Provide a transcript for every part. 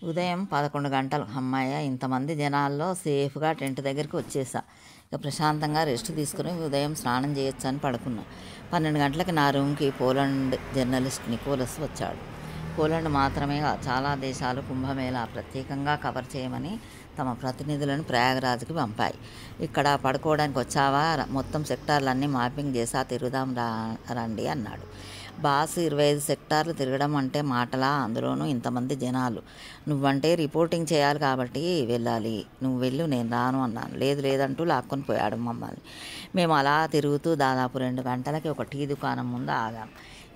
ఉదయం 11 గంటలు. హమ్మయ్య! ఇంతమంది జనాల్లో సేఫ్గా టెంట్ దగ్గరికి వచ్చేసా. ఇక ప్రశాంతంగా రెస్ట్ తీసుకుని ఉదయం స్నానం చేయొచ్చు అని పడుకున్నా. 12 గంటలకి నా రూమ్కి పోలాండ్ జర్నలిస్ట్ నికోలస్ వచ్చాడు. పోలాండ్ మాత్రమే చాలా దేశాలు కుంభమేళా ప్రత్యేకంగా కవర్ చేయమని తమ ప్రతినిధులను ప్రయాగరాజ్కి పంపాయి. ఇక్కడ పడుకోవడానికి వచ్చావా? మొత్తం సెక్టార్లన్నీ మ్యాపింగ్ చేసా, తిరుగుదాం రండి అన్నాడు. బాస్ 25 సెక్టార్లు తిరగడం అంటే మాటలా? అందులోనూ ఇంతమంది జనాలు. నువ్వంటే రిపోర్టింగ్ చేయాలి కాబట్టి వెళ్ళాలి, నువ్వు వెళ్ళు, నేను రాను అన్నాను. లేదంటూ లాక్కొని పోయాడు మమ్మల్ని. మేము అలా తిరుగుతూ దాదాపు 2 గంటలకి ఒక టీ దుకాణం ముందు ఆగాం.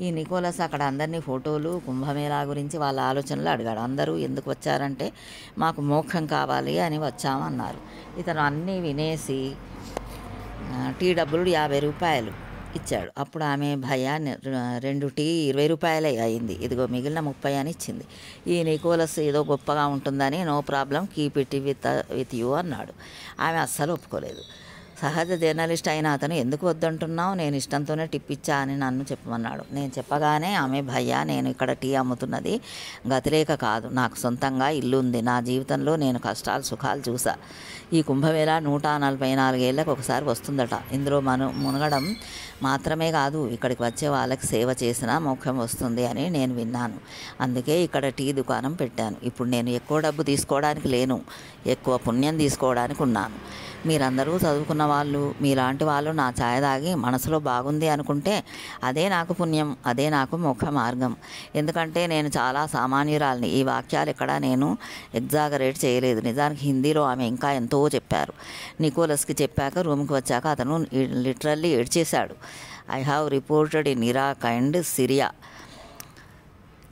ఈ నికోలస్ అక్కడ అందరినీ ఫోటోలు, కుంభమేళా గురించి వాళ్ళ ఆలోచనలు అడిగాడు. అందరూ ఎందుకు వచ్చారంటే మాకు మోక్షం కావాలి అని వచ్చామన్నారు. ఇతను అన్నీ వినేసి టీ డబ్బులు 50 రూపాయలు ఇచ్చాడు. అప్పుడు ఆమె భయ్యా 2 టీ 20 రూపాయలే అయింది, ఇదిగో మిగిలిన 30 అని ఇచ్చింది. ఈ నికోలస్ ఏదో గొప్పగా ఉంటుందని no problem, keep it with you అన్నాడు. ఆమె అస్సలు ఒప్పుకోలేదు. సహజ జర్నలిస్ట్ అయిన అతను ఎందుకు వద్దంటున్నావు, నేను ఇష్టంతోనే టిప్ ఇచ్చా అని నన్ను చెప్పమన్నాడు. నేను చెప్పగానే ఆమె భయ్యా నేను ఇక్కడ టీ అమ్ముతున్నది గతిలేక కాదు, నాకు సొంతంగా ఇల్లు ఉంది, నా జీవితంలో నేను కష్టాలు సుఖాలు చూసా. ఈ కుంభమేళా 144 ఏళ్ళకు ఒకసారి వస్తుందట. ఇందులో మునగడం మాత్రమే కాదు, ఇక్కడికి వచ్చే వాళ్ళకి సేవ చేసినా మోక్షం వస్తుంది అని నేను విన్నాను. అందుకే ఇక్కడ టీ దుకాణం పెట్టాను. ఇప్పుడు నేను ఎక్కువ డబ్బు తీసుకోవడానికి లేను, ఎక్కువ పుణ్యం తీసుకోవడానికి ఉన్నాను. మీరందరూ చదువుకున్న వాళ్ళు, మీలాంటి వాళ్ళు నా ఛాయ్ తాగి మనసులో బాగుంది అనుకుంటే అదే నాకు పుణ్యం, అదే నాకు మోక్ష మార్గం. ఎందుకంటే నేను చాలా సామాన్యురాలిని. ఈ వాక్యాలు ఎక్కడా నేను ఎగ్జాగరేట్ చేయలేదు. నిజానికి హిందీలో ఆమె ఇంకా ఎంతో చెప్పారు. నికోలస్కి చెప్పాక రూమ్కి వచ్చాక అతను లిటరల్లీ ఏడ్చేశాడు. I have reported in Iraq and Syria.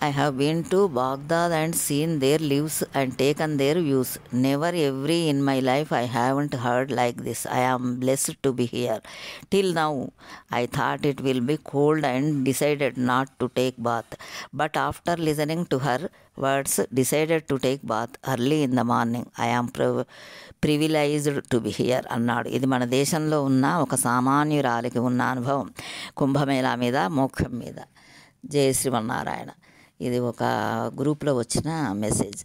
I have been to Baghdad and seen their lives and taken their views. Never ever in my life I haven't heard like this. I am blessed to be here. Till now I thought it will be cold and decided not to take bath. But after listening to her words, decided to take bath early in the morning. I am privileged to be here అన్నాడు. ఇది మన దేశంలో ఉన్న ఒక సామాన్యురాలికి ఉన్న అనుభవం కుంభమేళా మీద, మోక్షం మీద. జయ శ్రీమన్నారాయణ. ఇది ఒక గ్రూప్లో వచ్చిన మెసేజ్.